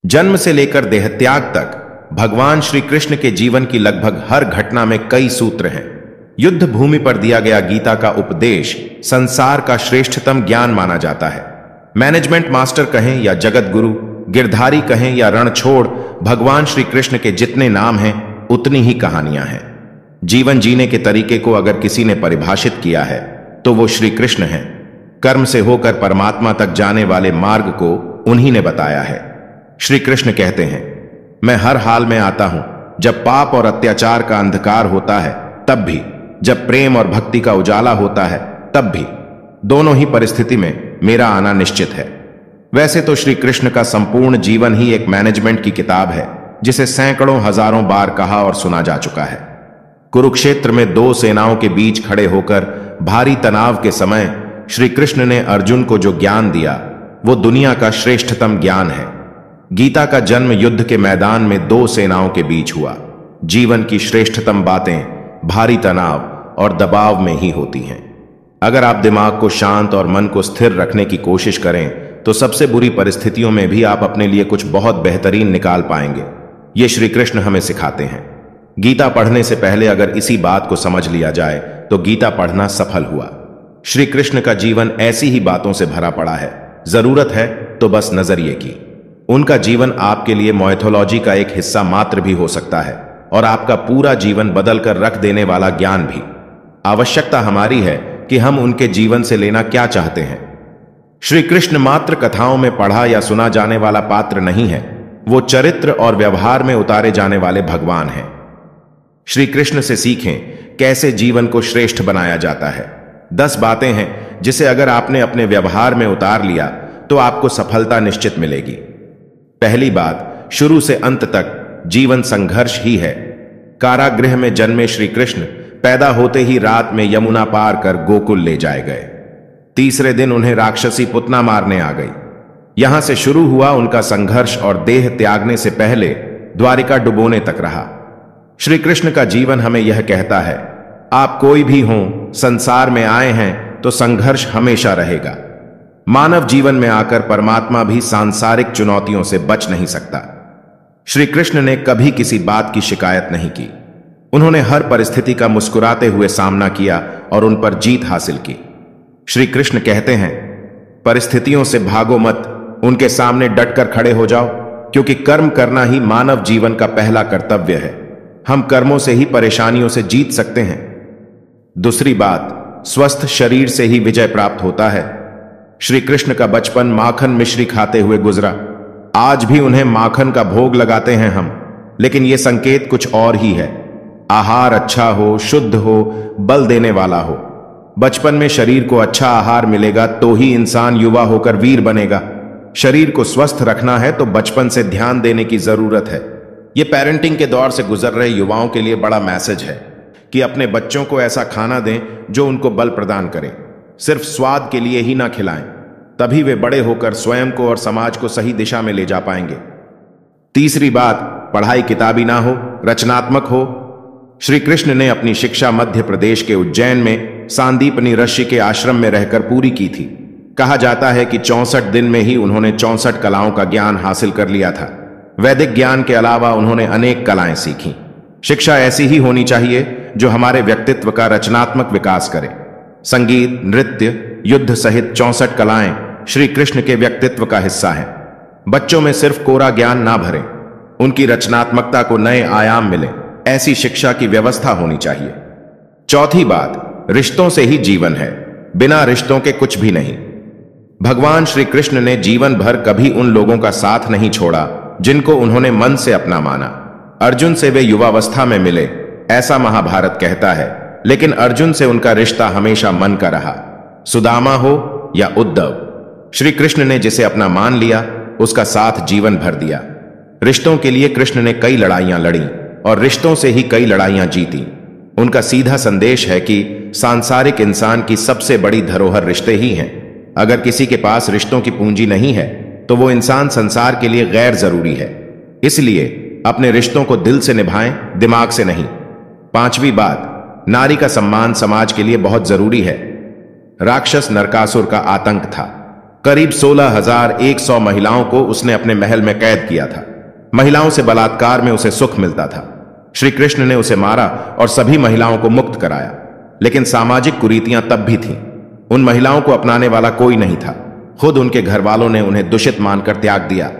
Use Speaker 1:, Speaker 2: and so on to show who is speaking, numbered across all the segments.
Speaker 1: जन्म से लेकर देहत्याग तक भगवान श्री कृष्ण के जीवन की लगभग हर घटना में कई सूत्र हैं। युद्ध भूमि पर दिया गया गीता का उपदेश संसार का श्रेष्ठतम ज्ञान माना जाता है। मैनेजमेंट मास्टर कहें या जगत गुरु, गिरधारी कहें या रणछोड़, भगवान श्री कृष्ण के जितने नाम हैं उतनी ही कहानियां हैं। जीवन जीने के तरीके को अगर किसी ने परिभाषित किया है तो वो श्री कृष्ण हैं। कर्म से होकर परमात्मा तक जाने वाले मार्ग को उन्हीं ने बताया है। श्री कृष्ण कहते हैं, मैं हर हाल में आता हूं, जब पाप और अत्याचार का अंधकार होता है तब भी, जब प्रेम और भक्ति का उजाला होता है तब भी। दोनों ही परिस्थिति में मेरा आना निश्चित है। वैसे तो श्री कृष्ण का संपूर्ण जीवन ही एक मैनेजमेंट की किताब है, जिसे सैकड़ों हजारों बार कहा और सुना जा चुका है। कुरुक्षेत्र में दो सेनाओं के बीच खड़े होकर भारी तनाव के समय श्री कृष्ण ने अर्जुन को जो ज्ञान दिया वो दुनिया का श्रेष्ठतम ज्ञान है। गीता का जन्म युद्ध के मैदान में दो सेनाओं के बीच हुआ। जीवन की श्रेष्ठतम बातें भारी तनाव और दबाव में ही होती हैं। अगर आप दिमाग को शांत और मन को स्थिर रखने की कोशिश करें तो सबसे बुरी परिस्थितियों में भी आप अपने लिए कुछ बहुत बेहतरीन निकाल पाएंगे। ये श्री कृष्ण हमें सिखाते हैं। गीता पढ़ने से पहले अगर इसी बात को समझ लिया जाए तो गीता पढ़ना सफल हुआ। श्री कृष्ण का जीवन ऐसी ही बातों से भरा पड़ा है। जरूरत है तो बस नजरिए की। उनका जीवन आपके लिए माइथोलॉजी का एक हिस्सा मात्र भी हो सकता है और आपका पूरा जीवन बदल कर रख देने वाला ज्ञान भी। आवश्यकता हमारी है कि हम उनके जीवन से लेना क्या चाहते हैं। श्री कृष्ण मात्र कथाओं में पढ़ा या सुना जाने वाला पात्र नहीं है, वो चरित्र और व्यवहार में उतारे जाने वाले भगवान हैं। श्री कृष्ण से सीखें कैसे जीवन को श्रेष्ठ बनाया जाता है। 10 बातें हैं जिसे अगर आपने अपने व्यवहार में उतार लिया तो आपको सफलता निश्चित मिलेगी। पहली बात, शुरू से अंत तक जीवन संघर्ष ही है। कारागृह में जन्मे श्री कृष्ण पैदा होते ही रात में यमुना पार कर गोकुल ले जाए गए। तीसरे दिन उन्हें राक्षसी पुतना मारने आ गई। यहां से शुरू हुआ उनका संघर्ष और देह त्यागने से पहले द्वारिका डुबोने तक रहा। श्री कृष्ण का जीवन हमें यह कहता है, आप कोई भी हों, संसार में आए हैं तो संघर्ष हमेशा रहेगा। मानव जीवन में आकर परमात्मा भी सांसारिक चुनौतियों से बच नहीं सकता। श्री कृष्ण ने कभी किसी बात की शिकायत नहीं की। उन्होंने हर परिस्थिति का मुस्कुराते हुए सामना किया और उन पर जीत हासिल की। श्री कृष्ण कहते हैं, परिस्थितियों से भागो मत, उनके सामने डटकर खड़े हो जाओ, क्योंकि कर्म करना ही मानव जीवन का पहला कर्तव्य है। हम कर्मों से ही परेशानियों से जीत सकते हैं। दूसरी बात, स्वस्थ शरीर से ही विजय प्राप्त होता है। श्री कृष्ण का बचपन माखन मिश्री खाते हुए गुजरा। आज भी उन्हें माखन का भोग लगाते हैं हम, लेकिन यह संकेत कुछ और ही है। आहार अच्छा हो, शुद्ध हो, बल देने वाला हो। बचपन में शरीर को अच्छा आहार मिलेगा तो ही इंसान युवा होकर वीर बनेगा। शरीर को स्वस्थ रखना है तो बचपन से ध्यान देने की जरूरत है। यह पेरेंटिंग के दौर से गुजर रहे युवाओं के लिए बड़ा मैसेज है कि अपने बच्चों को ऐसा खाना दें जो उनको बल प्रदान करे। सिर्फ स्वाद के लिए ही ना खिलाएं, तभी वे बड़े होकर स्वयं को और समाज को सही दिशा में ले जा पाएंगे। तीसरी बात, पढ़ाई किताबी ना हो, रचनात्मक हो। श्री कृष्ण ने अपनी शिक्षा मध्य प्रदेश के उज्जैन में सांदीपनी ऋषि के आश्रम में रहकर पूरी की थी। कहा जाता है कि 64 दिन में ही उन्होंने 64 कलाओं का ज्ञान हासिल कर लिया था। वैदिक ज्ञान के अलावा उन्होंने अनेक कलाएं सीखी। शिक्षा ऐसी ही होनी चाहिए जो हमारे व्यक्तित्व का रचनात्मक विकास करे। संगीत, नृत्य, युद्ध सहित 64 कलाएं श्री कृष्ण के व्यक्तित्व का हिस्सा हैं। बच्चों में सिर्फ कोरा ज्ञान ना भरें, उनकी रचनात्मकता को नए आयाम मिले, ऐसी शिक्षा की व्यवस्था होनी चाहिए। चौथी बात, रिश्तों से ही जीवन है, बिना रिश्तों के कुछ भी नहीं। भगवान श्री कृष्ण ने जीवन भर कभी उन लोगों का साथ नहीं छोड़ा जिनको उन्होंने मन से अपना माना। अर्जुन से वे युवावस्था में मिले, ऐसा महाभारत कहता है, लेकिन अर्जुन से उनका रिश्ता हमेशा मन का रहा। सुदामा हो या उद्धव, श्री कृष्ण ने जिसे अपना मान लिया उसका साथ जीवन भर दिया। रिश्तों के लिए कृष्ण ने कई लड़ाइयां लड़ी और रिश्तों से ही कई लड़ाइयां जीती। उनका सीधा संदेश है कि सांसारिक इंसान की सबसे बड़ी धरोहर रिश्ते ही हैं। अगर किसी के पास रिश्तों की पूंजी नहीं है तो वो इंसान संसार के लिए गैर जरूरी है। इसलिए अपने रिश्तों को दिल से निभाएं, दिमाग से नहीं। पांचवी बात, नारी का सम्मान समाज के लिए बहुत जरूरी है। राक्षस नरकासुर का आतंक था। करीब 16,100 महिलाओं को उसने अपने महल में कैद किया था। महिलाओं से बलात्कार में उसे सुख मिलता था। श्री कृष्ण ने उसे मारा और सभी महिलाओं को मुक्त कराया, लेकिन सामाजिक कुरीतियां तब भी थीं। उन महिलाओं को अपनाने वाला कोई नहीं था। खुद उनके घर वालों ने उन्हें दूषित मानकर त्याग दिया।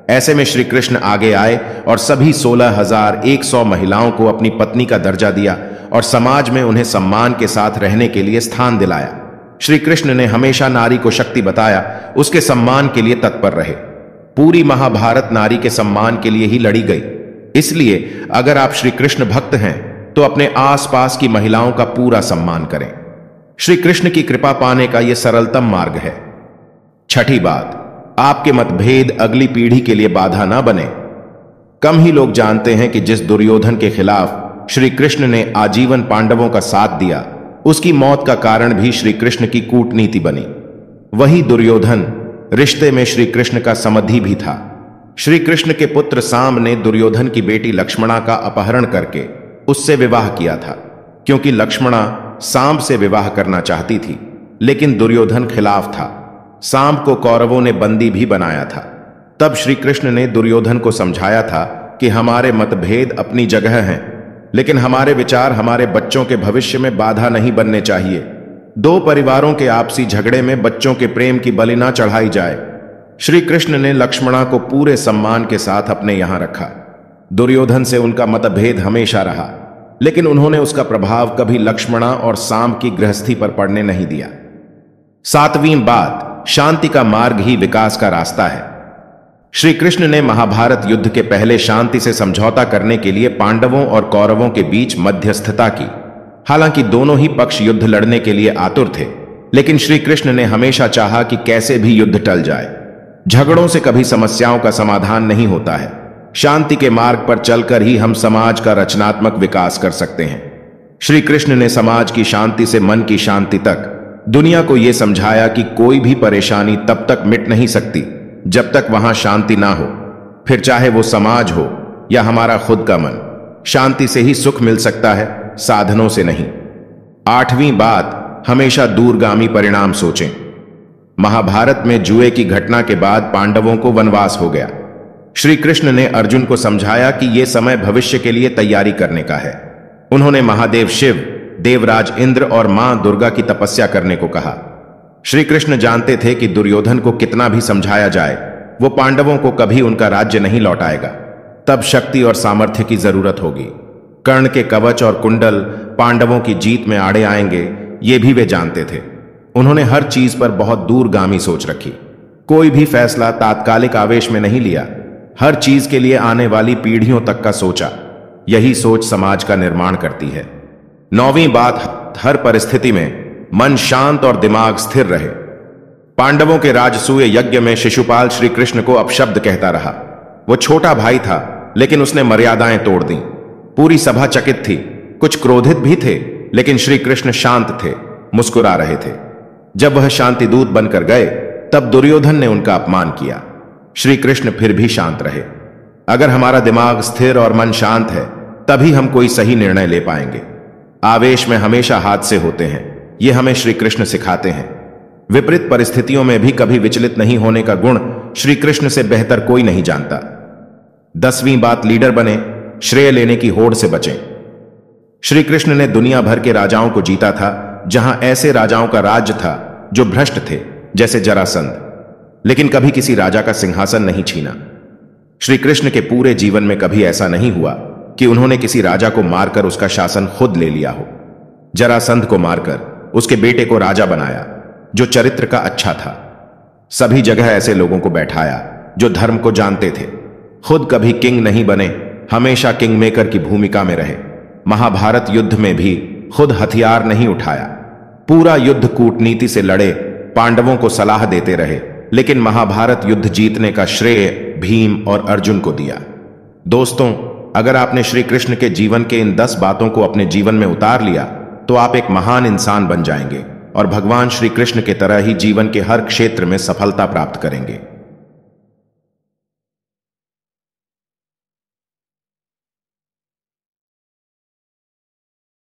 Speaker 1: ऐसे में श्री कृष्ण आगे आए और सभी 16,100 महिलाओं को अपनी पत्नी का दर्जा दिया और समाज में उन्हें सम्मान के साथ रहने के लिए स्थान दिलाया। श्री कृष्ण ने हमेशा नारी को शक्ति बताया, उसके सम्मान के लिए तत्पर रहे। पूरी महाभारत नारी के सम्मान के लिए ही लड़ी गई। इसलिए अगर आप श्री कृष्ण भक्त हैं तो अपने आसपास की महिलाओं का पूरा सम्मान करें। श्री कृष्ण की कृपा पाने का यह सरलतम मार्ग है। छठी बात, आपके मतभेद अगली पीढ़ी के लिए बाधा ना बने। कम ही लोग जानते हैं कि जिस दुर्योधन के खिलाफ श्री कृष्ण ने आजीवन पांडवों का साथ दिया, उसकी मौत का कारण भी श्री कृष्ण की कूटनीति बनी। वही दुर्योधन रिश्ते में श्री कृष्ण का समधी भी था। श्री कृष्ण के पुत्र सांब ने दुर्योधन की बेटी लक्ष्मणा का अपहरण करके उससे विवाह किया था, क्योंकि लक्ष्मणा सांब से विवाह करना चाहती थी, लेकिन दुर्योधन खिलाफ था। सांब को कौरवों ने बंदी भी बनाया था। तब श्री कृष्ण ने दुर्योधन को समझाया था कि हमारे मतभेद अपनी जगह हैं, लेकिन हमारे विचार हमारे बच्चों के भविष्य में बाधा नहीं बनने चाहिए। दो परिवारों के आपसी झगड़े में बच्चों के प्रेम की बलि ना चढ़ाई जाए। श्री कृष्ण ने लक्ष्मणा को पूरे सम्मान के साथ अपने यहां रखा। दुर्योधन से उनका मतभेद हमेशा रहा, लेकिन उन्होंने उसका प्रभाव कभी लक्ष्मणा और सांब की गृहस्थी पर पड़ने नहीं दिया। सातवीं बात, शांति का मार्ग ही विकास का रास्ता है। श्री कृष्ण ने महाभारत युद्ध के पहले शांति से समझौता करने के लिए पांडवों और कौरवों के बीच मध्यस्थता की। हालांकि दोनों ही पक्ष युद्ध लड़ने के लिए आतुर थे, लेकिन श्री कृष्ण ने हमेशा चाहा कि कैसे भी युद्ध टल जाए। झगड़ों से कभी समस्याओं का समाधान नहीं होता है। शांति के मार्ग पर चलकर ही हम समाज का रचनात्मक विकास कर सकते हैं। श्री कृष्ण ने समाज की शांति से मन की शांति तक दुनिया को यह समझाया कि कोई भी परेशानी तब तक मिट नहीं सकती जब तक वहां शांति ना हो, फिर चाहे वो समाज हो या हमारा खुद का मन। शांति से ही सुख मिल सकता है, साधनों से नहीं। आठवीं बात, हमेशा दूरगामी परिणाम सोचें। महाभारत में जुए की घटना के बाद पांडवों को वनवास हो गया। श्री कृष्ण ने अर्जुन को समझाया कि यह समय भविष्य के लिए तैयारी करने का है। उन्होंने महादेव शिव, देवराज इंद्र और मां दुर्गा की तपस्या करने को कहा। श्री कृष्ण जानते थे कि दुर्योधन को कितना भी समझाया जाए, वो पांडवों को कभी उनका राज्य नहीं लौटाएगा। तब शक्ति और सामर्थ्य की जरूरत होगी। कर्ण के कवच और कुंडल पांडवों की जीत में आड़े आएंगे, ये भी वे जानते थे। उन्होंने हर चीज पर बहुत दूरगामी सोच रखी। कोई भी फैसला तात्कालिक आवेश में नहीं लिया। हर चीज के लिए आने वाली पीढ़ियों तक का सोचा। यही सोच समाज का निर्माण करती है। नौवीं बात, हर परिस्थिति में मन शांत और दिमाग स्थिर रहे। पांडवों के राजसूय यज्ञ में शिशुपाल श्री कृष्ण को अपशब्द कहता रहा। वो छोटा भाई था, लेकिन उसने मर्यादाएं तोड़ दी। पूरी सभा चकित थी, कुछ क्रोधित भी थे, लेकिन श्री कृष्ण शांत थे, मुस्कुरा रहे थे। जब वह शांति दूत बनकर गए, तब दुर्योधन ने उनका अपमान किया। श्री कृष्ण फिर भी शांत रहे। अगर हमारा दिमाग स्थिर और मन शांत है, तभी हम कोई सही निर्णय ले पाएंगे। आवेश में हमेशा हादसे होते हैं, ये हमें श्री कृष्ण सिखाते हैं। विपरीत परिस्थितियों में भी कभी विचलित नहीं होने का गुण श्री कृष्ण से बेहतर कोई नहीं जानता। 10वीं बात, लीडर बने, श्रेय लेने की होड़ से बचें। श्री कृष्ण ने दुनिया भर के राजाओं को जीता था, जहां ऐसे राजाओं का राज्य था जो भ्रष्ट थे, जैसे जरासंध, लेकिन कभी किसी राजा का सिंहासन नहीं छीना। श्री कृष्ण के पूरे जीवन में कभी ऐसा नहीं हुआ कि उन्होंने किसी राजा को मारकर उसका शासन खुद ले लिया हो। जरासंध को मारकर उसके बेटे को राजा बनाया, जो चरित्र का अच्छा था। सभी जगह ऐसे लोगों को बैठाया जो धर्म को जानते थे। खुद कभी किंग नहीं बने, हमेशा किंग मेकर की भूमिका में रहे। महाभारत युद्ध में भी खुद हथियार नहीं उठाया, पूरा युद्ध कूटनीति से लड़े, पांडवों को सलाह देते रहे, लेकिन महाभारत युद्ध जीतने का श्रेय भीम और अर्जुन को दिया। दोस्तों, अगर आपने श्री कृष्ण के जीवन के इन 10 बातों को अपने जीवन में उतार लिया, तो आप एक महान इंसान बन जाएंगे और भगवान श्री कृष्ण के तरह ही जीवन के हर क्षेत्र में सफलता प्राप्त करेंगे।